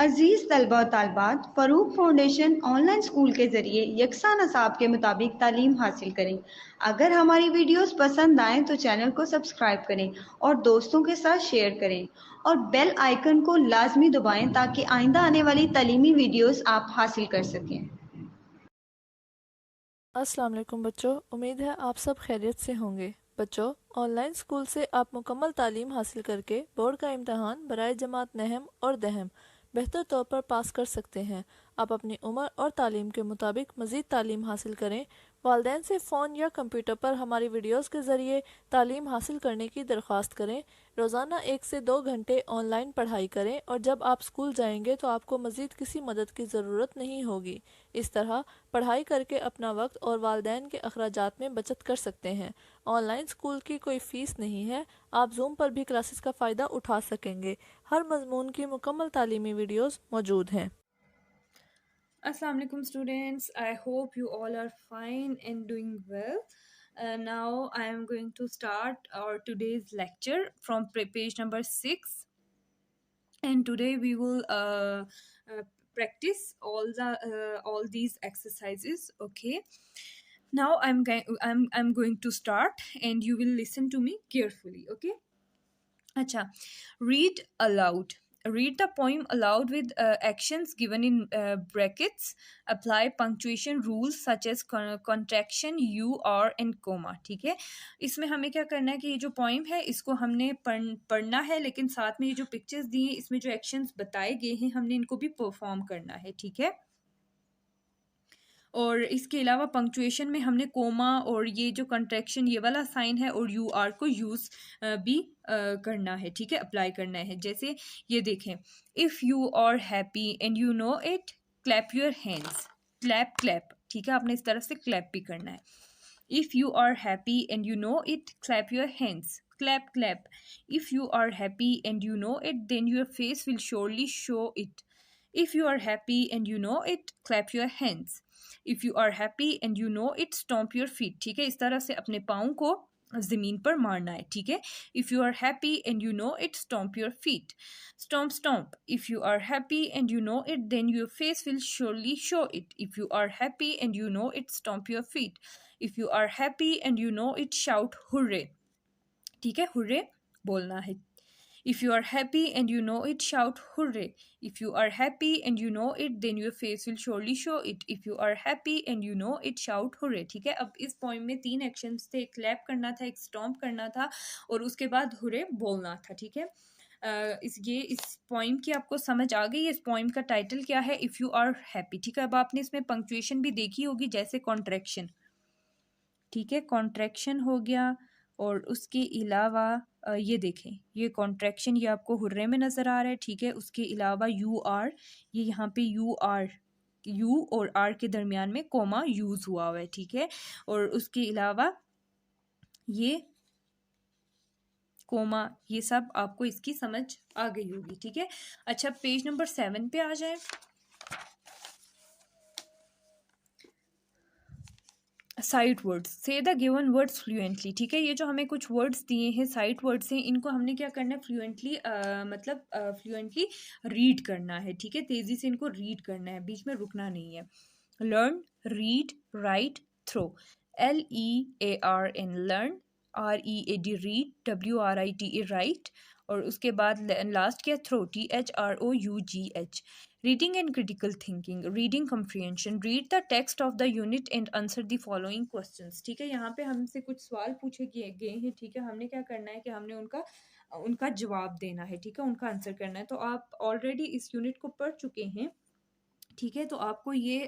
अजीज़ तलबा और तालबात, Farooq foundation online school के ज़रिए यकसा नसाब के मुताबिक तालीम हासिल करें। अगर हमारी वीडियोस पसंद आएँ तो चैनल को सब्सक्राइब करें और दोस्तों के साथ शेयर करें और बेल आइकन को लाजमी दबाएं ताकि आइंदा आने वाली तालीमी वीडियोस आप हासिल कर सकें। अस्सलाम वालेकुम बच्चों, उम्मीद है आप सब खैरियत से होंगे। बच्चों, ऑनलाइन स्कूल से आप मुकम्मल तालीम हासिल करके बोर्ड का इम्तहान बराए जमात नहम और दहम बेहतर तौर पर पास कर सकते हैं। आप अपनी उम्र और तालीम के मुताबिक मज़ीद तालीम हासिल करें। वालिदैन से फ़ोन या कंप्यूटर पर हमारी वीडियोस के ज़रिए तालीम हासिल करने की दरख्वास्त करें। रोज़ाना 1 से 2 घंटे ऑनलाइन पढ़ाई करें और जब आप स्कूल जाएंगे तो आपको मज़ीद किसी मदद की ज़रूरत नहीं होगी। इस तरह पढ़ाई करके अपना वक्त और वालिदैन के अखराजात में बचत कर सकते हैं। ऑनलाइन स्कूल की कोई फ़ीस नहीं है। आप जूम पर भी क्लासेस का फ़ायदा उठा सकेंगे। हर मजमून की मुकम्मल तालीमी वीडियोस मौजूद हैं। Assalamu alaikum students. I hope you all are fine and doing well. Now I am going to start our today's lecture from page number 6, and today we will practice all these exercises. Okay. Now I'm going to start, and you will listen to me carefully. Okay. Acha, read aloud. Read the poem aloud with actions given in brackets. Apply punctuation rules such as contraction, you, are and comma. ठीक है, इसमें हमें क्या करना है कि ये जो पोइम है इसको हमने पढ़ना है, लेकिन साथ में ये जो पिक्चर्स दी हैं इसमें जो एक्शंस बताए गए हैं हमने इनको भी परफॉर्म करना है। ठीक है, और इसके अलावा पंक्चुएशन में हमने कोमा और ये जो कंट्रैक्शन ये वाला साइन है और यू आर को यूज़ भी करना है। ठीक है, अप्लाई करना है। जैसे ये देखें, if you are happy and you know it, clap your hands. Clap clap, ठीक है, आपने इस तरफ से क्लैप भी करना है। If you are happy and you know it, clap your hands. Clap clap. If you are happy and you know it, then your face will surely show it. If you are happy and you know it, clap your hands. If you are happy and you know it, stomp your feet. ठीक है, इस तरह से अपने पाँव को ज़मीन पर मारना है। ठीक है, If you are happy and you know it, stomp your feet. Stomp stomp. If you are happy and you know it, then your face will surely show it. If you are happy and you know it, stomp your feet. If you are happy and you know it, shout hooray. ठीक है, hooray बोलना है। If you are happy and you know it, shout hooray. If you are happy and you know it, then your face will surely show it. If you are happy and you know it, shout hooray. ठीक है, अब इस poem में 3 actions थे, एक clap करना था, एक स्टॉम्प करना था और उसके बाद हुरे बोलना था। ठीक है, इस पोइम की आपको समझ आ गई। इस पोइम का टाइटल क्या है? If you are happy. ठीक है, अब आपने इसमें पंक्चुएशन भी देखी होगी, जैसे कॉन्ट्रैक्शन। ठीक है, कॉन्ट्रैक्शन हो गया और उसके अलावा ये देखें, ये कॉन्ट्रैक्शन ये आपको हुर्रे में नज़र आ रहा है। ठीक है, उसके अलावा यू आर, ये यहाँ पे यू आर, यू और आर के दरमियान में कोमा यूज़ हुआ है। ठीक है, और उसके अलावा ये कोमा, ये सब आपको इसकी समझ आ गई होगी। ठीक है, अच्छा, पेज नंबर 7 पे आ जाए। साइट वर्ड्स, से द गिवन वर्ड्स फ्लुएंटली। ठीक है, ये जो हमें कुछ वर्ड्स दिए हैं, साइट वर्ड्स हैं, इनको हमने क्या करना है? फ्लुएंटली मतलब फ्लुएंटली रीड करना है। ठीक है, तेज़ी से इनको रीड करना है, बीच में रुकना नहीं है। Learn, read, write, through. LEARN learn, READ read, WRITE write, और उसके बाद लास्ट क्या? Through, THROUGH। Reading and critical thinking, reading comprehension, read the text of the unit and answer the following questions. ठीक है, यहाँ पे हमसे कुछ सवाल पूछे गए हैं। ठीक है, हमने क्या करना है कि हमने उनका जवाब देना है। ठीक है, उनका आंसर करना है। तो आप ऑलरेडी इस यूनिट को पढ़ चुके हैं। ठीक है, तो आपको ये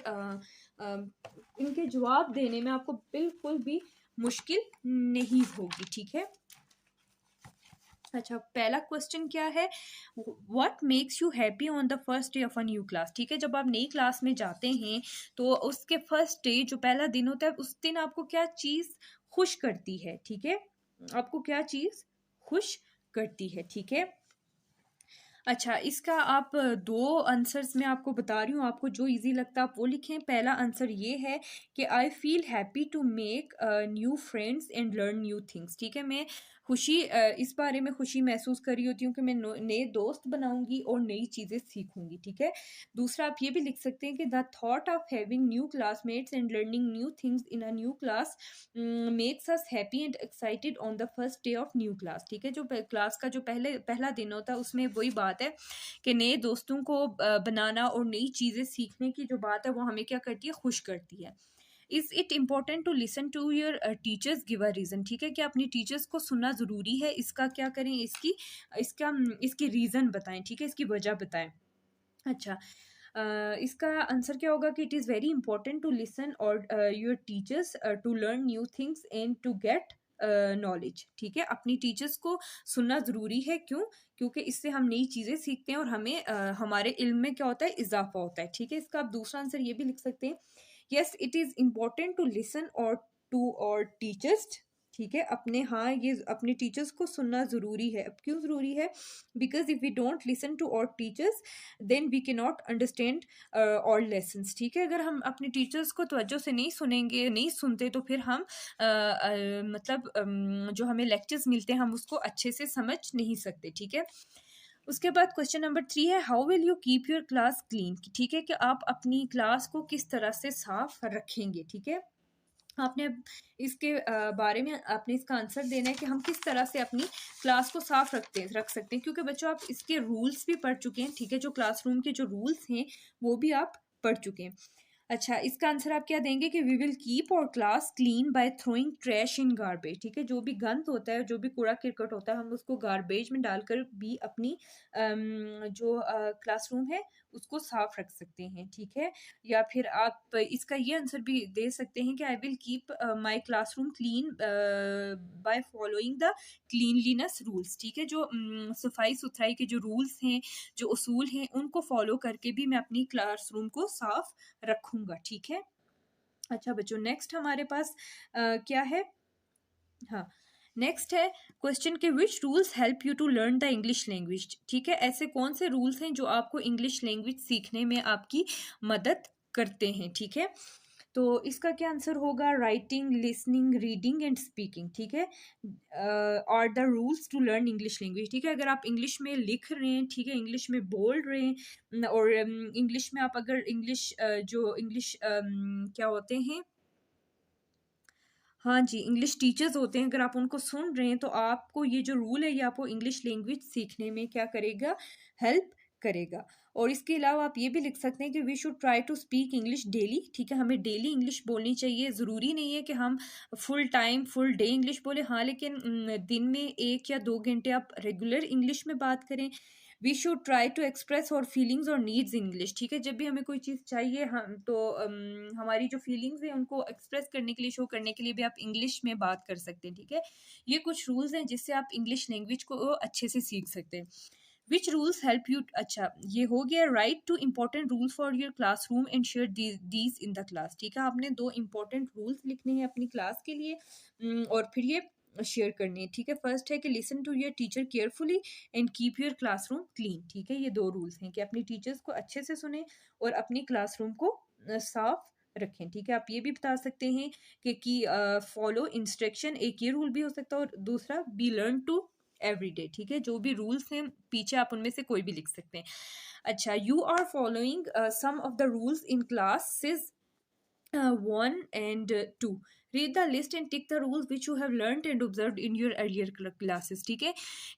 इनके जवाब देने में आपको बिल्कुल भी मुश्किल नहीं होगी। ठीक है, अच्छा, पहला क्वेश्चन क्या है? What makes you happy on the first day of a new class. ठीक है, जब आप नई क्लास में जाते हैं तो उसके फर्स्ट डे, जो पहला दिन होता है, उस दिन आपको क्या चीज़ खुश करती है? ठीक है, आपको क्या चीज़ खुश करती है? ठीक है, अच्छा, इसका आप 2 आंसर्स मैं आपको बता रही हूँ, आपको जो इजी लगता है आप वो लिखें। पहला आंसर ये है कि I feel happy to make new friends and learn new things. ठीक है, मैं खुशी इस बारे में खुशी महसूस कर रही होती हूँ कि मैं नए दोस्त बनाऊंगी और नई चीज़ें सीखूंगी, ठीक है। दूसरा आप ये भी लिख सकते हैं कि the thought of having new classmates and learning new things in a new class makes us happy and excited on the first day of new class, ठीक है। जो क्लास का जो पहला दिन होता है उसमें वही बात है कि नए दोस्तों को बनाना और नई चीज़ें सीखने की जो बात है वो हमें क्या करती है, खुश करती है। Is it important to listen to your teachers, give a reason, ठीक है। कि अपनी टीचर्स को सुनना ज़रूरी है, इसका क्या करें, इसकी रीज़न बताएं, ठीक है, इसकी वजह बताएं। अच्छा, इसका आंसर क्या होगा कि it is very important to listen our your teachers to learn new things and to get knowledge, ठीक है। अपनी टीचर्स को सुनना ज़रूरी है, क्यों? क्योंकि इससे हम नई चीज़ें सीखते हैं और हमें हमारे इल्म में क्या होता है, इजाफा होता है, ठीक है। इसका आप दूसरा आंसर ये भी लिख सकते हैं, yes it is important to listen our to our teachers, ठीक है। अपने हाँ ये अपने टीचर्स को सुनना ज़रूरी है। अब क्यों ज़रूरी है? Because if we don't listen to our teachers then we can not understand our lessons, ठीक है। अगर हम अपने टीचर्स को तवज्जो से नहीं सुनेंगे, नहीं सुनते, तो फिर हम मतलब जो हमें लेक्चर्स मिलते हैं हम उसको अच्छे से समझ नहीं सकते, ठीक है। उसके बाद क्वेश्चन नंबर 3 है, how will you keep your class clean, ठीक है। कि आप अपनी क्लास को किस तरह से साफ रखेंगे, ठीक है। आपने इसके बारे में आपने इसका आंसर देना है कि हम किस तरह से अपनी क्लास को साफ रख सकते हैं, क्योंकि बच्चों आप इसके रूल्स भी पढ़ चुके हैं, ठीक है। जो क्लासरूम के जो रूल्स हैं वो भी आप पढ़ चुके हैं। अच्छा, इसका आंसर आप क्या देंगे कि वी विल कीप और class clean bye throwing trash in garbage, ठीक है। जो भी गंद होता है, जो भी कूड़ा करकट होता है, हम उसको गार्बेज में डालकर भी अपनी जो क्लासरूम है उसको साफ रख सकते हैं, ठीक है। या फिर आप इसका ये आंसर भी दे सकते हैं कि I will keep my classroom clean by following the cleanliness rules, ठीक है। जो सफाई सुथराई के जो रूल्स हैं, जो उसूल हैं, उनको फॉलो करके भी मैं अपनी क्लासरूम को साफ रखूंगा, ठीक है। अच्छा बच्चों, नेक्स्ट हमारे पास क्या है, हाँ नेक्स्ट है क्वेश्चन के which rules help you to learn the English language, ठीक है। ऐसे कौन से रूल्स हैं जो आपको इंग्लिश लैंग्वेज सीखने में आपकी मदद करते हैं, ठीक है। तो इसका क्या आंसर होगा, writing, listening, reading and speaking, ठीक है। और the rules to learn English language, ठीक है। अगर आप इंग्लिश में लिख रहे हैं, ठीक है, इंग्लिश में बोल रहे हैं और इंग्लिश में आप अगर इंग्लिश जो इंग्लिश क्या होते हैं, हाँ जी, इंग्लिश टीचर्स होते हैं, अगर आप उनको सुन रहे हैं तो आपको ये जो रूल है ये आपको इंग्लिश लैंग्वेज सीखने में क्या करेगा, हेल्प करेगा। और इसके अलावा आप ये भी लिख सकते हैं कि we should try to speak English daily, ठीक है। हमें डेली इंग्लिश बोलनी चाहिए, ज़रूरी नहीं है कि हम फुल डे इंग्लिश बोले, हाँ, लेकिन दिन में 1 या 2 घंटे आप रेगुलर इंग्लिश में बात करें। We should try to express our feelings और नीड्स इंग्लिश, ठीक है। जब भी हमें कोई चीज़ चाहिए हम तो हमारी जो फीलिंग्स हैं उनको एक्सप्रेस करने के लिए, शो करने के लिए भी आप इंग्लिश में बात कर सकते हैं, ठीक है। ये कुछ रूल्स हैं जिससे आप इंग्लिश लैंग्वेज को अच्छे से सीख सकते हैं। विच रूल्स हेल्प यू, अच्छा ये हो गया, right two important rules for your classroom and share these in the class, ठीक है। आपने 2 इंपॉर्टेंट रूल्स लिखने हैं अपनी क्लास के लिए और फिर ये शेयर करनी है, ठीक है। फर्स्ट है कि listen to your teacher carefully and keep your classroom clean, ठीक है। ये 2 रूल्स हैं कि अपनी टीचर्स को अच्छे से सुने और अपनी क्लासरूम को साफ रखें, ठीक है। आप ये भी बता सकते हैं कि फॉलो इंस्ट्रक्शन, एक ये रूल भी हो सकता है, और दूसरा बी लर्न टू एवरीडे, ठीक है। जो भी रूल्स हैं पीछे आप उनमें से कोई भी लिख सकते हैं। अच्छा, you are following some of the rules in classes 1 and 2. Read the list and tick the rules which you have learned and observed in your earlier classes, ठीक है।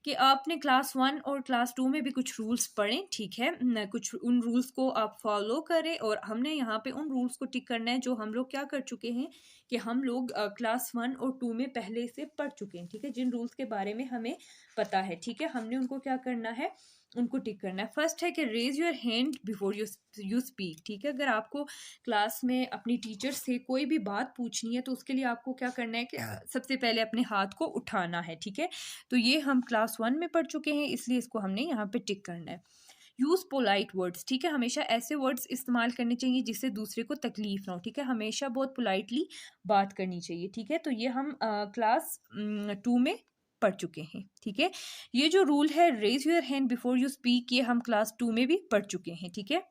कि आपने क्लास 1 और क्लास 2 में भी कुछ रूल्स पढ़े, ठीक है। कुछ उन रूल्स को आप फॉलो करें और हमने यहाँ पे उन रूल्स को टिक करना है जो हम लोग क्या कर चुके हैं, कि हम लोग क्लास 1 और 2 में पहले से पढ़ चुके हैं, ठीक है। जिन रूल्स के बारे में हमें पता है, ठीक है, हमने उनको क्या करना है, उनको टिक करना है। फर्स्ट है कि raise your hand before you speak, ठीक है। अगर आपको क्लास में अपनी टीचर से कोई भी बात पूछनी है तो उसके लिए आपको क्या करना है कि सबसे पहले अपने हाथ को उठाना है, ठीक है। तो ये हम क्लास 1 में पढ़ चुके हैं, इसलिए इसको हमने यहाँ पे टिक करना है। यूज़ पोलाइट वर्ड्स, ठीक है। हमेशा ऐसे वर्ड्स इस्तेमाल करने चाहिए जिससे दूसरे को तकलीफ ना हो, ठीक है। हमेशा बहुत पोलाइटली बात करनी चाहिए, ठीक है। तो ये हम क्लास 2 में पढ़ चुके हैं, ठीक है। ये जो रूल है raise your hand before you speak, ये हम क्लास 2 में भी पढ़ चुके हैं, ठीक है।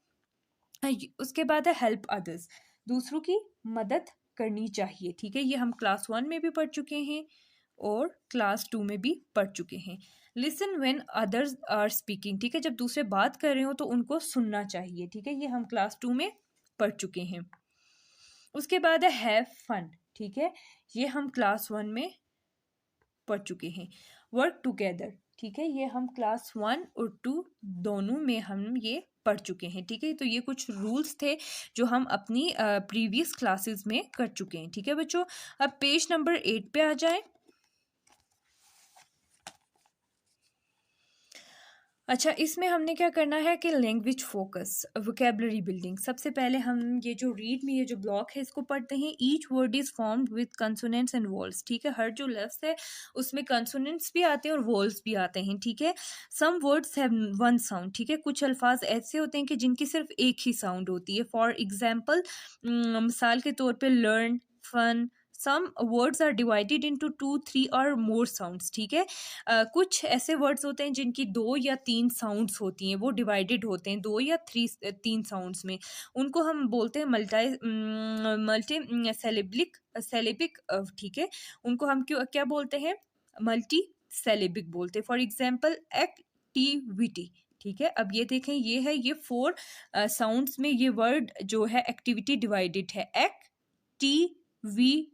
उसके बाद है हेल्प अदर्स, दूसरों की मदद करनी चाहिए, ठीक है। ये हम क्लास 1 में भी पढ़ चुके हैं और क्लास 2 में भी पढ़ चुके हैं। Listen when others are speaking, ठीक है, जब दूसरे बात कर रहे हो तो उनको सुनना चाहिए, ठीक है, ये हम क्लास 2 में पढ़ चुके हैं। उसके बाद है हैव फन, ठीक है, ये हम क्लास 1 में पढ़ चुके हैं। वर्क टुगेदर, ठीक है, ये हम क्लास 1 और 2 दोनों में हम ये पढ़ चुके हैं, ठीक है। तो ये कुछ रूल्स थे जो हम अपनी प्रीवियस क्लासेस में कर चुके हैं, ठीक है बच्चों। अब पेज नंबर 8 पे आ जाए। अच्छा, इसमें हमने क्या करना है कि लैंग्वेज फोकस, वोकेबलरी बिल्डिंग। सबसे पहले हम ये जो रीड में ये जो ब्लॉक है इसको पढ़ते हैं। Each word is formed with consonants and walls, ठीक है, हर जो लफ्ज है उसमें कंसोनेंट्स भी आते हैं और वॉल्स भी आते हैं, ठीक है। Some words have one sound, ठीक है, कुछ अल्फाज ऐसे होते हैं कि जिनकी सिर्फ एक ही साउंड होती है। फॉर एग्जाम्पल, मिसाल के तौर पर learn, fun. Some words are divided into 2, 3 और मोर साउंड्स, ठीक है। कुछ ऐसे वर्ड्स होते हैं जिनकी 2 या 3 साउंड्स होती हैं, वो डिवाइडेड होते हैं 2 या 3 साउंड्स में। उनको हम बोलते हैं मल्टी सेलेबिक, ठीक है। उनको हम क्या बोलते हैं? मल्टी सेलेबिक बोलते हैं। फॉर एग्जाम्पल, एक्टिविटी, ठीक है। अब ये देखें, ये है, ये 4 साउंड्स में ये वर्ड जो है एक्टिविटी डिवाइडेड है, एक्टिविटी,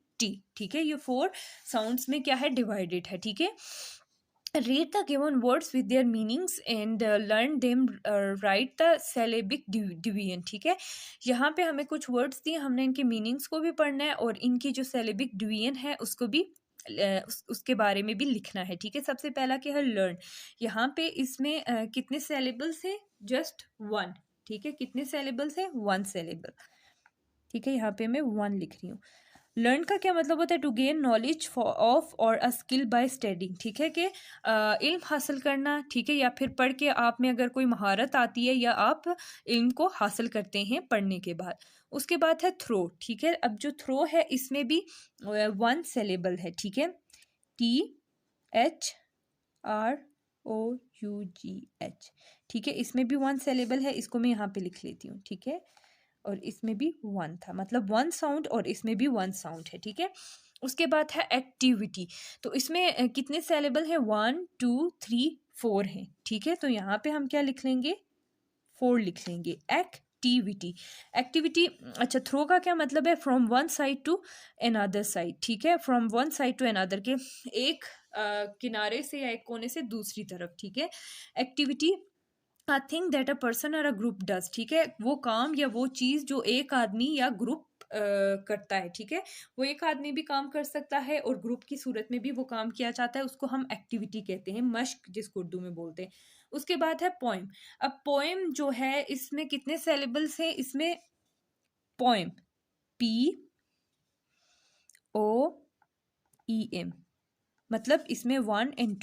ठीक है, ये 4 साउंड्स में क्या है? डिवाइडेड है, ठीक है। read the given words with their meanings and learn them, write the syllabic division, ठीक है। यहाँ पे हमें कुछ वर्ड्स दिए, हमने इनके मीनिंग्स को भी पढ़ना है और इनकी जो syllabic division है उसको भी उसके बारे में भी लिखना है, ठीक है। सबसे पहला क्या है? लर्न। यहाँ पे इसमें कितने syllables है? जस्ट 1, ठीक है। कितने syllables है? 1 syllable, ठीक है। यहाँ पे मैं 1 लिख रही हूँ। लर्न का क्या मतलब होता है? टू गेन नॉलेज ऑफ और अ स्किल बाय स्टडिंग, ठीक है, कि इल्म हासिल करना, ठीक है, या फिर पढ़ के आप में अगर कोई महारत आती है या आप इल्म को हासिल करते हैं पढ़ने के बाद। उसके बाद है थ्रो, ठीक है। अब जो थ्रो है इसमें भी 1 syllable है, ठीक है, THROUGH, ठीक है। इसमें भी 1 syllable है, इसको मैं यहाँ पे लिख लेती हूँ, ठीक है। और इसमें भी 1 था, मतलब 1 साउंड और इसमें भी 1 साउंड है, ठीक है। उसके बाद है एक्टिविटी। तो इसमें कितने syllable है? 1, 2, 3, 4 हैं, ठीक है। तो यहाँ पे हम क्या लिख लेंगे? 4 लिख लेंगे। Activity, activity. अच्छा, थ्रो का क्या मतलब है? From one side to another side, ठीक है। From one side to another, के एक किनारे से या एक कोने से दूसरी तरफ, ठीक है। Activity, I think that a person और अ ग्रुप डज, ठीक है, वो काम या वो चीज़ जो एक आदमी या ग्रुप करता है, ठीक है। वो एक आदमी भी काम कर सकता है और ग्रुप की सूरत में भी वो काम किया जाता है, उसको हम एक्टिविटी कहते हैं, मश्क जिसको उर्दू में बोलते हैं। उसके बाद है पोएम। अब पोएम जो है इसमें कितने syllables हैं? इसमें पोएम, POEM, मतलब इसमें 1 and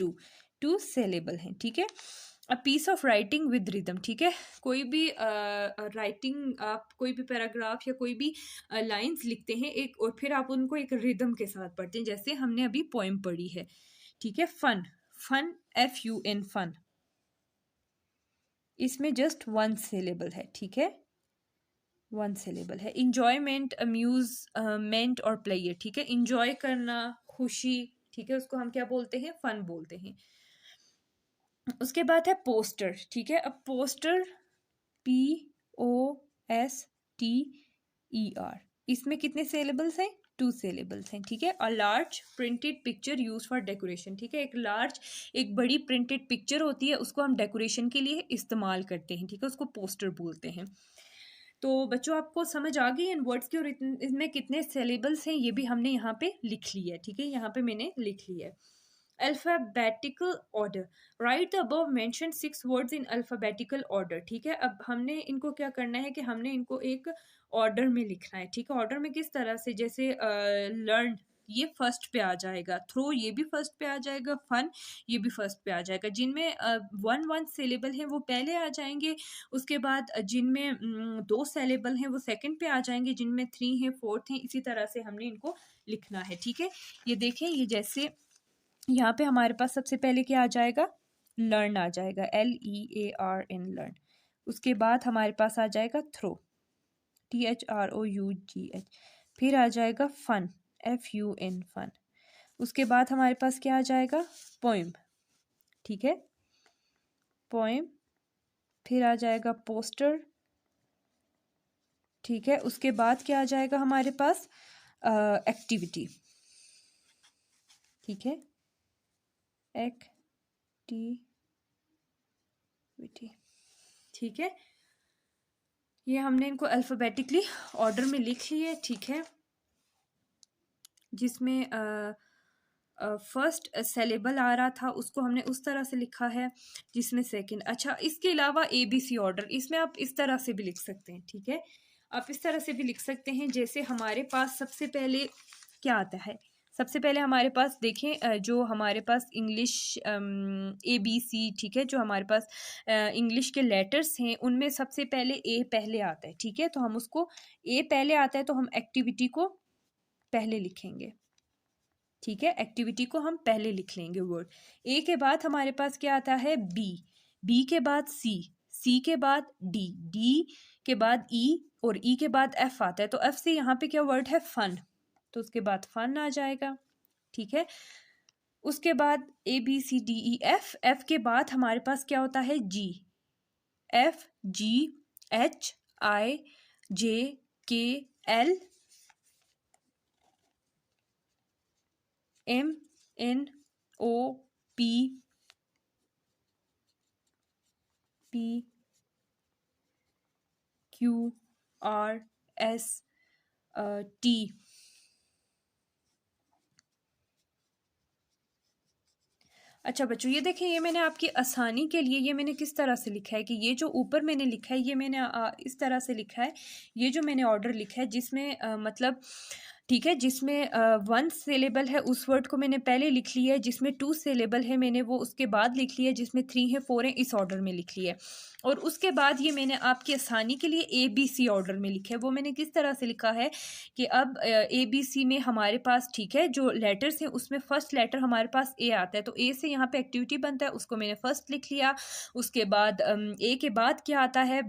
2 syllable हैं, ठीक है। A piece of writing with rhythm, ठीक है। कोई भी राइटिंग, आप कोई भी पैराग्राफ या कोई भी लाइंस लिखते हैं एक, और फिर आप उनको एक रिदम के साथ पढ़ते हैं, जैसे हमने अभी पोएम पढ़ी है, ठीक है। फन, फन, FUN, फन, इसमें जस्ट 1 syllable है, ठीक है, 1 syllable है। इंजॉयमेंट, अम्यूजमेंट और प्लेयर, ठीक है। इंजॉय करना, खुशी, ठीक है, उसको हम क्या बोलते हैं? फन बोलते हैं। उसके बाद है पोस्टर, ठीक है। अब पोस्टर, POSTER, इसमें कितने syllables हैं? 2 syllables हैं, ठीक है। A large printed picture use for decoration, ठीक है। एक बड़ी प्रिंटेड पिक्चर होती है, उसको हम डेकोरेशन के लिए इस्तेमाल करते हैं, ठीक है, उसको पोस्टर बोलते हैं। तो बच्चों, आपको समझ आ गई इन वर्ड्स की, और इसमें कितने syllables हैं ये भी हमने यहाँ पे लिख लिया है, ठीक है, यहाँ पे मैंने लिख लिया है। Alphabetical order, right the above mention 6 words in alphabetical order, ठीक है। अब हमने इनको क्या करना है कि हमने इनको एक ऑर्डर में लिखना है, ठीक है। ऑर्डर में किस तरह से? जैसे लर्न, ये फर्स्ट पे आ जाएगा, थ्रो ये भी फर्स्ट पे आ जाएगा, फन ये भी फर्स्ट पे आ जाएगा। जिनमें 1 syllable है वो पहले आ जाएंगे, उसके बाद जिनमें 2 syllable हैं वो सेकंड पे आ जाएंगे, जिनमें 3 हैं 4th हैं। इसी तरह से हमने इनको लिखना है, ठीक है। ये देखें, ये जैसे यहाँ पे हमारे पास सबसे पहले क्या आ जाएगा? लर्न आ जाएगा, LEARN, लर्न। उसके बाद हमारे पास आ जाएगा थ्रो, THROUGH। फिर आ जाएगा फन, FUN, फन। उसके बाद हमारे पास क्या आ जाएगा, पोएम, ठीक है, पोएम। फिर आ जाएगा पोस्टर, ठीक है। उसके बाद क्या आ जाएगा हमारे पास, एक्टिविटी, ठीक है, एक्टिविटी, ठीक है। ये हमने इनको अल्फ़ाबेटिकली ऑर्डर में लिख लिए, ठीक है, जिसमें फर्स्ट सिलेबल आ रहा था उसको हमने उस तरह से लिखा है, जिसमें सेकंड। अच्छा, इसके अलावा ABC ऑर्डर, इसमें आप इस तरह से भी लिख सकते हैं, ठीक है, आप इस तरह से भी लिख सकते हैं। जैसे हमारे पास सबसे पहले क्या आता है, सबसे पहले हमारे पास देखें, जो हमारे पास इंग्लिश ABC, ठीक है, जो हमारे पास इंग्लिश के लेटर्स हैं उनमें सबसे पहले A पहले आता है, ठीक है, तो हम उसको A पहले आता है तो हम एक्टिविटी को पहले लिखेंगे, ठीक है, एक्टिविटी को हम पहले लिख लेंगे वर्ड। A के बाद हमारे पास क्या आता है, B के बाद C के बाद D के बाद E और E के बाद F आता है, तो F से यहाँ पे क्या वर्ड है, फन, तो उसके बाद फन आ जाएगा, ठीक है। उसके बाद ABCDEF के बाद हमारे पास क्या होता है, GHIJKLMNOPQRST। अच्छा बच्चों, ये देखें, ये मैंने आपकी आसानी के लिए ये मैंने किस तरह से लिखा है कि ये जो ऊपर मैंने लिखा है ये मैंने इस तरह से लिखा है, ये जो मैंने ऑर्डर लिखा है जिसमें मतलब, ठीक है, जिसमें 1 सिलेबल है उस वर्ड को मैंने पहले लिख लिया है, जिसमें 2 सिलेबल है मैंने वो उसके बाद लिख लिया है, जिसमें 3 है 4 है इस ऑर्डर में लिख लिया है। और उसके बाद ये मैंने आपकी आसानी के लिए ABC ऑर्डर में लिखा है। वो मैंने किस तरह से लिखा है कि अब ABC में हमारे पास, ठीक है, जो लेटर्स हैं उसमें फर्स्ट लेटर हमारे पास A आता है, तो A से यहाँ पे एक्टिविटी बनता है, उसको मैंने फर्स्ट लिख लिया। उसके बाद A के बाद क्या आता है,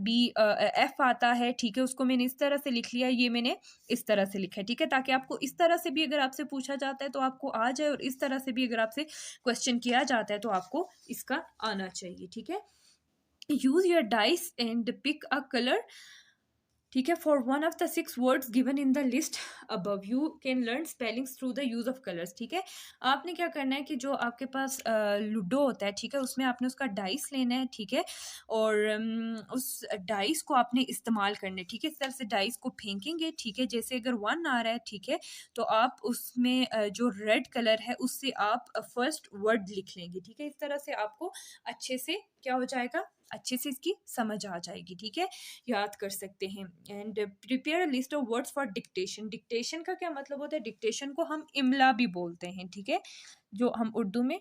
F आता है, ठीक है, उसको मैंने इस तरह से लिख लिया, ये मैंने इस तरह से लिखा है, ठीक है, ताकि आपको इस तरह से भी अगर आपसे पूछा जाता है तो आपको आ जाए, और इस तरह से भी अगर आपसे क्वेश्चन किया जाता है तो आपको इसका आना चाहिए, ठीक है। Use your dice and pick a colour, ठीक है, for one of the 6 words given in the list above, you can learn spellings through the use of colours, ठीक है। आपने क्या करना है कि जो आपके पास लूडो होता है, ठीक है, उसमें आपने उसका डाइस लेना है, ठीक है, और उस डाइस को आपने इस्तेमाल करना है, ठीक है, इस तरह से डाइस को फेंकेंगे, ठीक है, जैसे अगर 1 आ रहा है, ठीक है, तो आप उसमें जो रेड कलर है उससे आप फर्स्ट वर्ड लिख लेंगे, ठीक है, इस तरह से आपको अच्छे से क्या हो जाएगा, अच्छे से इसकी समझ आ जाएगी, ठीक है, याद कर सकते हैं। And prepare a list of words for dictation. Dictation का क्या मतलब होता है, डिक्टेशन को हम इमला भी बोलते हैं, ठीक है, जो हम उर्दू में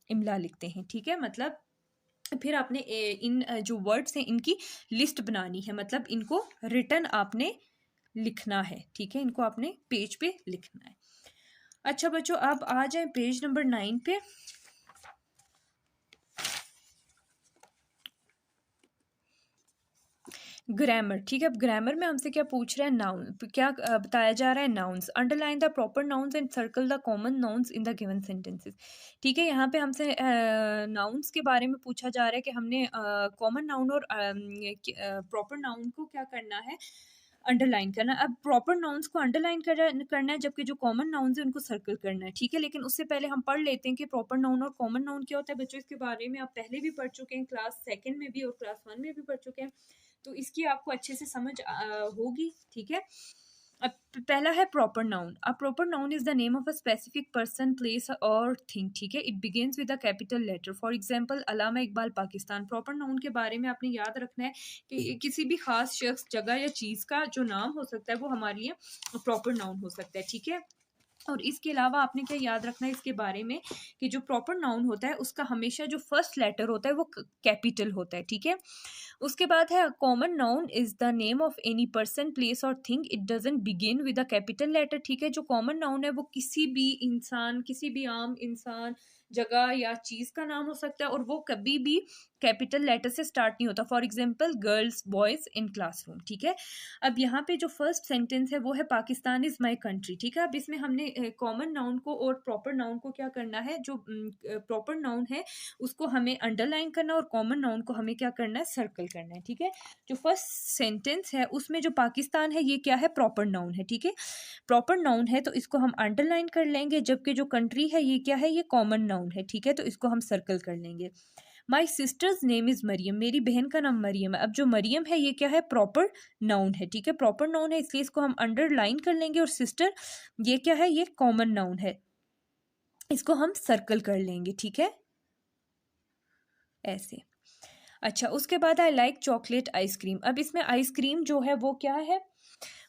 इमला लिखते हैं, ठीक है, मतलब फिर आपने इन जो वर्ड्स हैं इनकी लिस्ट बनानी है, मतलब इनको रिटन आपने लिखना है, ठीक है, इनको आपने पेज पे लिखना है। अच्छा बच्चों, अब आ जाए पेज नंबर 9 पे। ग्रामर, ठीक है, अब ग्रामर में हमसे क्या पूछ रहा है, नाउन, क्या बताया जा रहा है, nouns. Underline the proper nouns and circle the common nouns in the given sentences, ठीक है, यहाँ पे हमसे नाउन्स के बारे में पूछा जा रहा है कि हमने कॉमन नाउन और प्रॉपर नाउन को क्या करना है, अंडरलाइन करना। अब प्रॉपर नाउन्स को अंडरलाइन करना है, जबकि जो कॉमन नाउन्स है उनको सर्कल करना है, ठीक है, लेकिन उससे पहले हम पढ़ लेते हैं कि प्रॉपर नाउन और कॉमन नाउन क्या होता है। बच्चों, इसके बारे में आप पहले भी पढ़ चुके हैं, क्लास 2 में भी और क्लास 1 में भी पढ़ चुके हैं, तो इसकी आपको अच्छे से समझ होगी, ठीक है। अब पहला है proper noun. A proper noun is the name of a specific person, place और थिंग, ठीक है, it begins with a capital letter. For example, Allama Iqbal, Pakistan. Proper noun के बारे में आपने याद रखना है कि किसी भी खास शख्स, जगह या चीज़ का जो नाम हो सकता है वो हमारे लिए प्रॉपर नाउन हो सकता है, ठीक है। और इसके अलावा आपने क्या याद रखना है इसके बारे में कि जो प्रॉपर नाउन होता है उसका हमेशा जो फर्स्ट लेटर होता है वो कैपिटल होता है, ठीक है। उसके बाद है common noun is the name of any person, place और thing, it doesn't begin with a capital letter, ठीक है। जो कॉमन नाउन है वो किसी भी इंसान, किसी भी आम इंसान, जगह या चीज़ का नाम हो सकता है, और वो कभी भी कैपिटल लेटर से स्टार्ट नहीं होता। For example girls boys in classroom, ठीक है। अब यहाँ पे जो फर्स्ट सेंटेंस है वो है पाकिस्तान इज़ माई कंट्री, ठीक है। अब इसमें हमने कॉमन नाउन को और प्रॉपर नाउन को क्या करना है, जो प्रॉपर नाउन है उसको हमें अंडरलाइन करना और कॉमन नाउन को हमें क्या करना है, सर्कल करना है, ठीक है। जो फर्स्ट सेंटेंस है उसमें जो पाकिस्तान है ये क्या है, प्रॉपर नाउन है, ठीक है। प्रॉपर नाउन है तो इसको हम अंडरलाइन कर लेंगे, जबकि जो कंट्री है ये क्या है, ये कॉमन नाउन है, ठीक है। तो इसको हम सर्कल कर लेंगे। माई सिस्टर्स नेम इज़ मरियम, मेरी बहन का नाम मरियम है। अब जो मरियम है ये क्या है, प्रॉपर नाउन है, ठीक है। प्रॉपर नाउन है इसलिए इसको हम अंडरलाइन कर लेंगे, और सिस्टर ये क्या है, ये कॉमन नाउन है, इसको हम सर्कल कर लेंगे, ठीक है, ऐसे। अच्छा, उसके बाद आई लाइक चॉकलेट आइसक्रीम। अब इसमें आइसक्रीम जो है वो क्या है,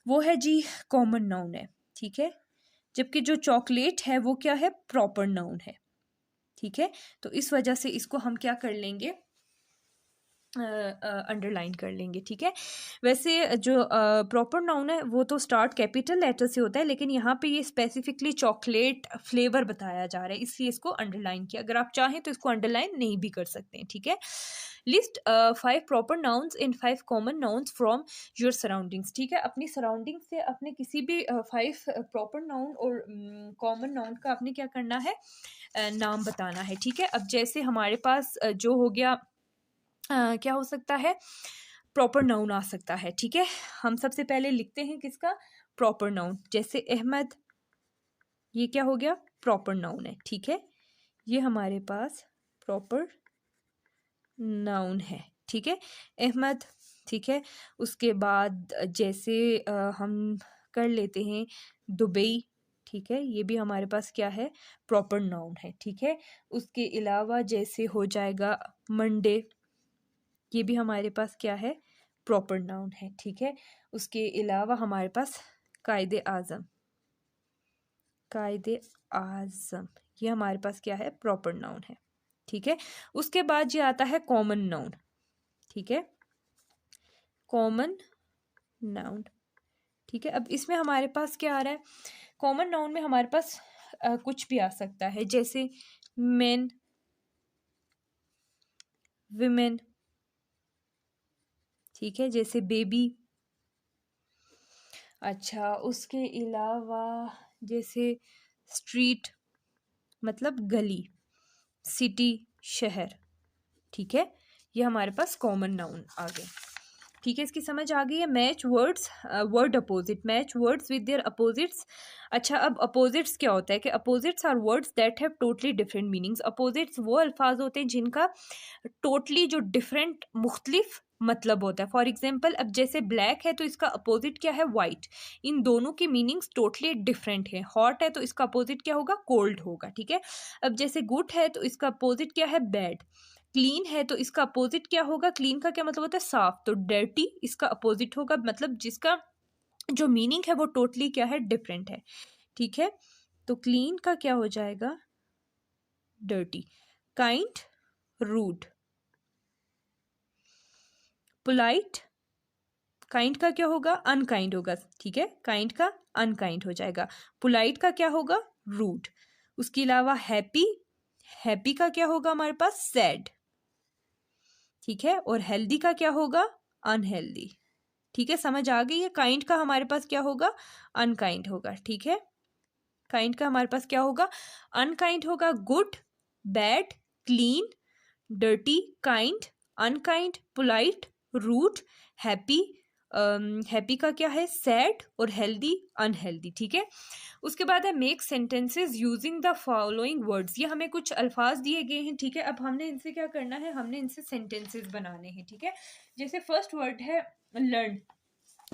वो है जी कॉमन नाउन है, ठीक है, जबकि जो चॉकलेट है वो क्या है, प्रॉपर नाउन है, ठीक है। तो इस वजह से इसको हम क्या कर लेंगे, अंडरलाइन कर लेंगे, ठीक है। वैसे जो प्रॉपर नाउन है वो तो स्टार्ट कैपिटल लेटर से होता है, लेकिन यहाँ पे ये स्पेसिफिकली चॉकलेट फ्लेवर बताया जा रहा है, इसलिए इसको अंडरलाइन किया। अगर आप चाहें तो इसको अंडरलाइन नहीं भी कर सकते हैं, ठीक है। List 5 proper nouns in 5 common nouns from your surroundings, ठीक है। अपनी सराउंडिंग से अपने किसी भी 5 प्रॉपर नाउन और कॉमन नाउन का आपने क्या करना है, नाम बताना है, ठीक है। अब जैसे हमारे पास जो हो गया, क्या हो सकता है, प्रॉपर नाउन आ सकता है, ठीक है। हम सबसे पहले लिखते हैं किसका, प्रॉपर नाउन। जैसे अहमद, ये क्या हो गया, प्रॉपर नाउन है, ठीक है, ये हमारे पास प्रॉपर नाउन है, ठीक है, अहमद, ठीक है। उसके बाद जैसे हम कर लेते हैं दुबई, ठीक है, ये भी हमारे पास क्या है, प्रॉपर नाउन है, ठीक है। उसके अलावा जैसे हो जाएगा मंडे, ये भी हमारे पास क्या है, प्रॉपर नाउन है, ठीक है। उसके अलावा हमारे पास कायदे आज़म, कायदे आज़म, ये हमारे पास क्या है, प्रॉपर नाउन है, ठीक है। उसके बाद ये आता है कॉमन नाउन, ठीक है, कॉमन नाउन, ठीक है। अब इसमें हमारे पास क्या आ रहा है, कॉमन नाउन में हमारे पास कुछ भी आ सकता है, जैसे मेन, विमेन, ठीक है, जैसे बेबी। अच्छा, उसके अलावा जैसे स्ट्रीट मतलब गली, सिटी शहर, ठीक है, ये हमारे पास कॉमन नाउन आ गए, ठीक है। इसकी समझ आ गई है। Match words, word opposite, match words with their opposites. अच्छा, अब अपोजिट्स क्या होता है कि opposites are words that have totally different meanings. Opposites वो अल्फाज होते हैं जिनका टोटली जो डिफरेंट मुख्तलिफ मतलब होता है। फॉर एग्जाम्पल, अब जैसे ब्लैक है तो इसका अपोजिट क्या है, वाइट। इन दोनों की मीनिंग्स टोटली डिफरेंट है। हॉट है तो इसका अपोजिट क्या होगा, कोल्ड होगा, ठीक है। अब जैसे गुड है तो इसका अपोजिट क्या है, बैड। क्लीन है तो इसका अपोजिट क्या होगा, क्लीन का क्या मतलब होता है, साफ। तो डर्टी इसका अपोजिट होगा, मतलब जिसका जो मीनिंग है वो टोटली क्या है, डिफरेंट है, ठीक है। तो क्लीन का क्या हो जाएगा, dirty. Kind, rude. Polite, kind का क्या होगा, अनकाइंड होगा, ठीक है, काइंड का अनकाइंड हो जाएगा। पोलाइट का क्या होगा, रूड। उसके अलावा हैप्पी, हैप्पी का क्या होगा हमारे पास, सैड, ठीक है। और हेल्दी का क्या होगा, अनहेल्दी, ठीक है। समझ आ गई है। काइंड का हमारे पास क्या होगा, अनकाइंड होगा, ठीक है। काइंड का हमारे पास क्या होगा, अनकाइंड होगा। Good, bad, clean, dirty, kind, unkind, polite, rude, happy, happy का क्या है, सैड, और हेल्दी, अनहेल्दी, ठीक है। उसके बाद है make sentences using the following words. ये हमें कुछ अल्फाज दिए गए हैं, ठीक है। अब हमने इनसे क्या करना है, हमने इनसे सेंटेंसेस बनाने हैं, ठीक है। जैसे फर्स्ट वर्ड है लर्न,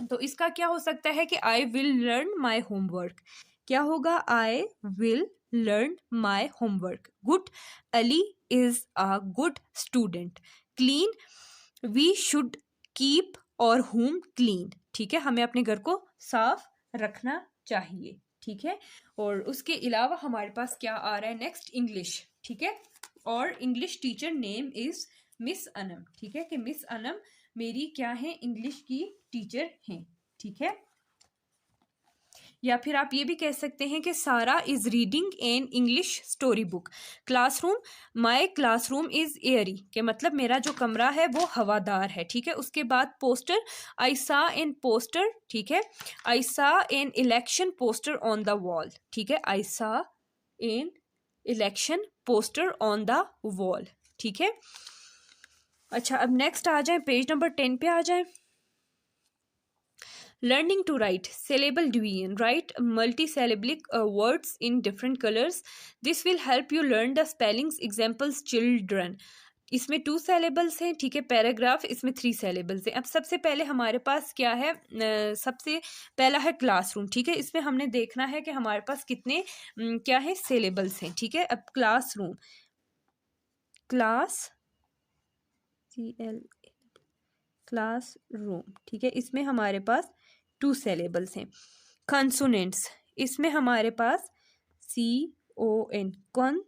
तो इसका क्या हो सकता है कि I will learn my homework. क्या होगा, I will learn my homework. Good, Ali is a good student. Clean, we should keep our home clean, ठीक है, हमें अपने घर को साफ रखना चाहिए, ठीक है। और उसके अलावा हमारे पास क्या आ रहा है नेक्स्ट, इंग्लिश, ठीक है। और English teacher name is miss Anam, ठीक है, कि मिस अनम मेरी क्या है, इंग्लिश की टीचर हैं, ठीक है। या फिर आप ये भी कह सकते हैं कि सारा is reading an English story book. Classroom, my classroom is Airy, के मतलब मेरा जो कमरा है वो हवादार है, ठीक है। उसके बाद पोस्टर, आई सा एन पोस्टर, ठीक है। आई सा an election poster on the wall, ठीक है। आई सा an election poster on the wall, ठीक है। अच्छा, अब नेक्स्ट आ जाए, पेज नंबर 10 पे आ जाए। Learning to write, syllable division. Write multisyllabic words in different colors. This will help you learn the spellings. Examples: children. इसमें 2 syllables हैं, ठीक है। पैराग्राफ, इसमें 3 syllables हैं। अब सबसे पहले हमारे पास क्या है, सबसे पहला है क्लासरूम, ठीक है। इसमें हमने देखना है कि हमारे पास कितने क्या है syllables हैं, ठीक है। अब क्लासरूम, क्लास क्लासरूम, ठीक है। इसमें हमारे पास 2 syllables हैं। कंसोनेंट्स, इसमें हमारे पास CON,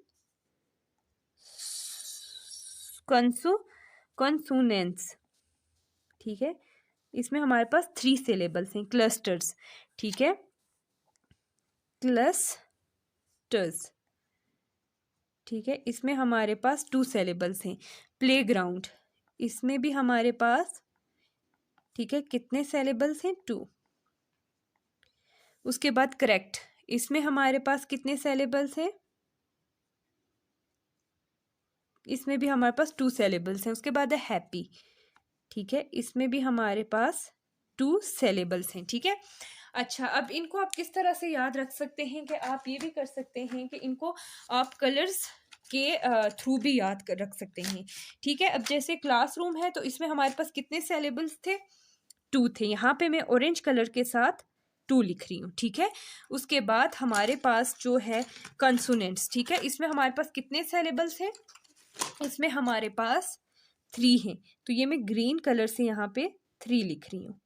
कंसोनेंट्स, ठीक है। इसमें हमारे पास 3 syllables हैं। क्लस्टर्स, ठीक है, क्लस्टर्स, ठीक है। इसमें हमारे पास 2 syllables हैं। प्लेग्राउंड, इसमें भी हमारे पास, ठीक है, कितने syllables हैं, 2। उसके बाद करेक्ट, इसमें हमारे पास कितने syllables हैं, इसमें भी हमारे पास 2 syllables हैं। उसके बाद है हैप्पी, ठीक है, इसमें भी हमारे पास 2 syllables हैं, ठीक है। अच्छा, अब इनको आप किस तरह से याद रख सकते हैं कि आप ये भी कर सकते हैं कि इनको आप कलर्स के थ्रू भी याद रख सकते हैं, ठीक है। अब जैसे क्लासरूम है तो इसमें हमारे पास कितने syllables थे, 2 थे। यहाँ पे मैं ऑरेंज कलर के साथ 2 लिख रही हूँ, ठीक है। उसके बाद हमारे पास जो है कंसोनेंट्स, ठीक है, इसमें हमारे पास कितने syllables हैं, इसमें हमारे पास 3 हैं। तो ये मैं ग्रीन कलर से यहाँ पे 3 लिख रही हूँ,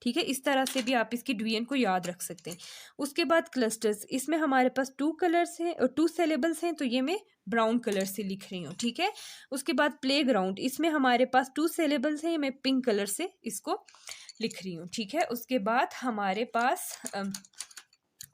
ठीक है। इस तरह से भी आप इसकी डिवीजन को याद रख सकते हैं। उसके बाद क्लस्टर्स, इसमें हमारे पास 2 कलर्स हैं और 2 syllables हैं, तो ये मैं ब्राउन कलर से लिख रही हूँ, ठीक है। उसके बाद प्लेग्राउंड, इसमें हमारे पास 2 syllables हैं, मैं पिंक कलर से इसको लिख रही हूँ, ठीक है। उसके बाद हमारे पास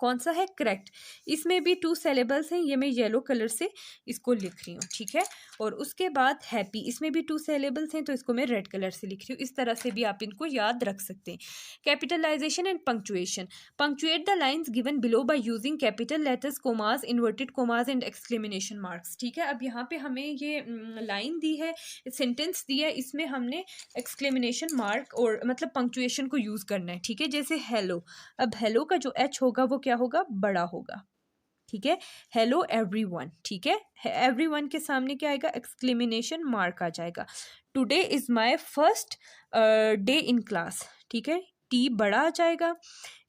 कौन सा है, करेक्ट, इसमें भी 2 syllables हैं, ये मैं येलो कलर से इसको लिख रही हूँ, ठीक है। और उसके बाद हैप्पी, इसमें भी 2 syllables हैं, तो इसको मैं रेड कलर से लिख रही हूँ। इस तरह से भी आप इनको याद रख सकते हैं। Capitalisation and punctuation, punctuate the lines given below by using capital letters, commas, inverted commas and exclamation marks, ठीक है। अब यहाँ पे हमें ये लाइन दी है, सेंटेंस दी है, इसमें हमने एक्सक्लेमेशन मार्क और मतलब पंक्चुएशन को यूज़ करना है, ठीक है। जैसे हेलो, अब हेलो का जो H होगा वो क्या होगा, बड़ा होगा, ठीक है। हेलो एवरीवन, ठीक है, एवरीवन के सामने क्या आएगा, एक्सक्लेमेशन मार्क आ जाएगा। Today is my first day in class, ठीक है, T बड़ा आ जाएगा।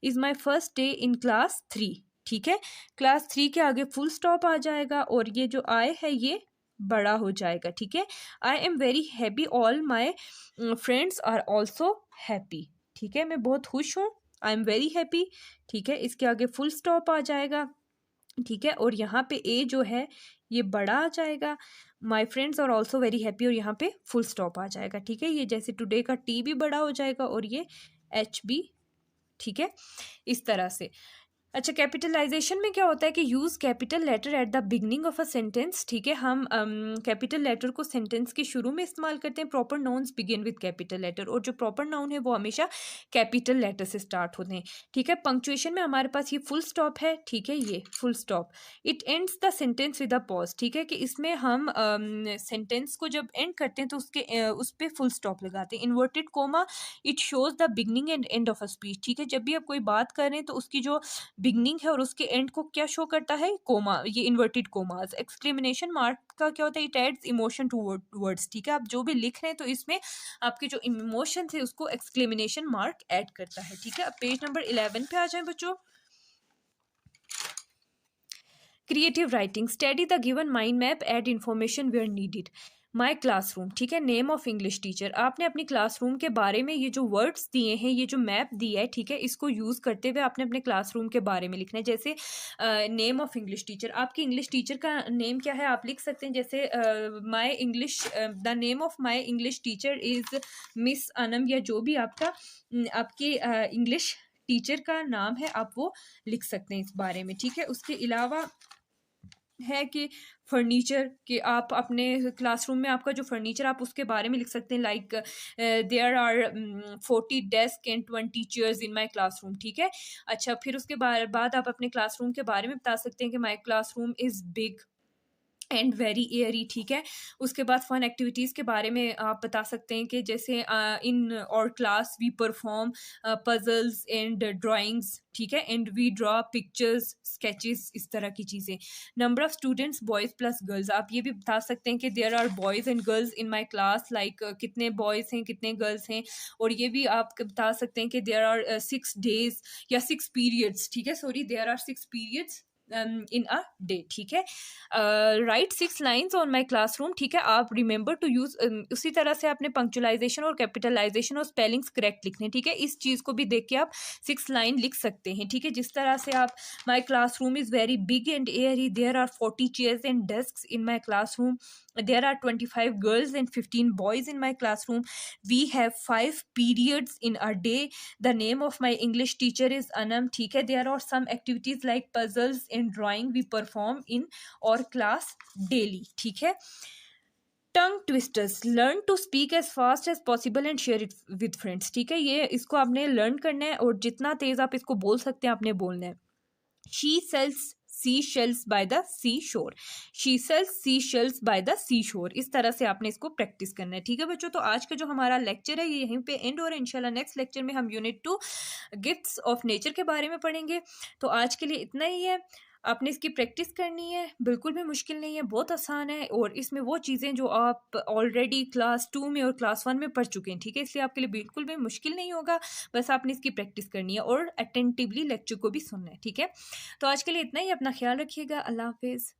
Is my first day in class 3, ठीक है। क्लास 3 के आगे फुल स्टॉप आ जाएगा और ये जो I है ये बड़ा हो जाएगा, ठीक है। I am very happy, all my friends are also happy, ठीक है, मैं बहुत खुश हूँ, आई एम वेरी हैप्पी, ठीक है। इसके आगे फुल स्टॉप आ जाएगा, ठीक है। और यहाँ पे ए जो है ये बड़ा आ जाएगा, my friends are also very happy, और यहाँ पे फुल स्टॉप आ जाएगा, ठीक है। ये जैसे टुडे का T भी बड़ा हो जाएगा और ये H भी, ठीक है, इस तरह से। अच्छा, कैपिटलाइजेशन में क्या होता है कि use capital letter at the beginning of a sentence, ठीक है। हम कैपिटल लेटर को सेंटेंस के शुरू में इस्तेमाल करते हैं। Proper nouns begin with capital letter, और जो प्रॉपर नाउन है वो हमेशा कैपिटल लेटर से स्टार्ट होते हैं, ठीक है। पंक्चुएशन में हमारे पास ये फुल स्टॉप है, ठीक है, ये full stop. It ends the sentence with a pause, ठीक है, कि इसमें हम सेंटेंस को जब एंड करते हैं तो उसके उस पर फुल स्टॉप लगाते हैं। Inverted coma, it shows the beginning and end of a speech, ठीक है। जब भी आप कोई बात कर रहे हैं तो उसकी जो बिगनिंग है और उसके एंड को क्या शो करता है, कोमा, ये इन्वर्टेड कोमास। एक्सक्लेमेशन मार्क का क्या होता है, it adds emotion to words, ठीक है। आप जो भी लिख रहे हैं तो इसमें आपके जो इमोशन है उसको एक्सक्लेमेशन मार्क ऐड करता है, ठीक है। अब पेज नंबर 11 पे आ जाए बच्चों। Creative writing, study the given mind map, add information where needed. My classroom, ठीक है, नेम ऑफ इंग्लिश टीचर। आपने अपनी क्लासरूम के बारे में ये जो वर्ड्स दिए हैं, ये जो मैप दिया है, ठीक है, इसको यूज़ करते हुए आपने अपने क्लासरूम के बारे में लिखना है। जैसे नेम ऑफ इंग्लिश टीचर, आपकी इंग्लिश टीचर का नेम क्या है आप लिख सकते हैं। जैसे my English, the name of my English teacher is miss Anam, या जो भी आपका आपकी इंग्लिश टीचर का नाम है आप वो लिख सकते हैं इस बारे में, ठीक है। उसके अलावा है कि फर्नीचर कि आप अपने क्लासरूम में आपका जो फर्नीचर आप उसके बारे में लिख सकते हैं, like there are 40 desk and 20 chairs in my classroom, ठीक है। अच्छा, फिर उसके बाद आप अपने क्लासरूम के बारे में बता सकते हैं कि my classroom is big and very Airy, ठीक है। उसके बाद फन एक्टिविटीज़ के बारे में आप बता सकते हैं कि जैसे in our class we perform puzzles and drawings, ठीक है, and we draw pictures sketches, इस तरह की चीज़ें। Number of students boys plus girls, आप ये भी बता सकते हैं कि there are boys and girls in my class, like कितने बॉयज़ हैं कितने गर्ल्स हैं। और ये भी आप बता सकते हैं कि देयर आर 6 डेज या 6 पीरियड्स, ठीक है, sorry, there are 6 periods in a day, ठीक है। Write 6 lines on my classroom, ठीक है। आप रिमेंबर टू यूज़, उसी तरह से आपने पंक्चुअलाइजेशन और कैपिटलाइजेशन और स्पेलिंग्स करेक्ट लिखने, ठीक है। इस चीज़ को भी देख के आप 6 लाइन लिख सकते हैं, ठीक है। जिस तरह से आप my classroom is very big and airy, there are 40 chairs and desk in my classroom, there are 25 girls and 15 boys in my classroom, we have 5 periods in a day, the name of my English teacher is Anam, ठीक है। there are some activities like puzzles and drawing we perform in our class daily, ठीक है। Tongue twisters, learn to speak as fast as possible and share it with friends, ठीक है। ये इसको आपने learn करना है और जितना तेज आप इसको बोल सकते हैं आपने बोलना है। She sells seashells by the seashore, she sells seashells by the seashore, इस तरह से आपने इसको प्रैक्टिस करना है, ठीक है बच्चों। तो आज का जो हमारा लेक्चर है ये यहीं पे एंड हो रहा है। इंशाल्लाह नेक्स्ट लेक्चर में हम यूनिट 2 गिफ्ट्स ऑफ नेचर के बारे में पढ़ेंगे। तो आज के लिए इतना ही है। आपने इसकी प्रैक्टिस करनी है, बिल्कुल भी मुश्किल नहीं है, बहुत आसान है। और इसमें वो चीज़ें जो आप ऑलरेडी क्लास 2 में और क्लास 1 में पढ़ चुके हैं, ठीक है, इसलिए आपके लिए बिल्कुल भी मुश्किल नहीं होगा। बस आपने इसकी प्रैक्टिस करनी है और अटेंटिवली लेक्चर को भी सुनना है, ठीक है। तो आज के लिए इतना ही, अपना ख्याल रखिएगा। अल्लाह हाफिज़।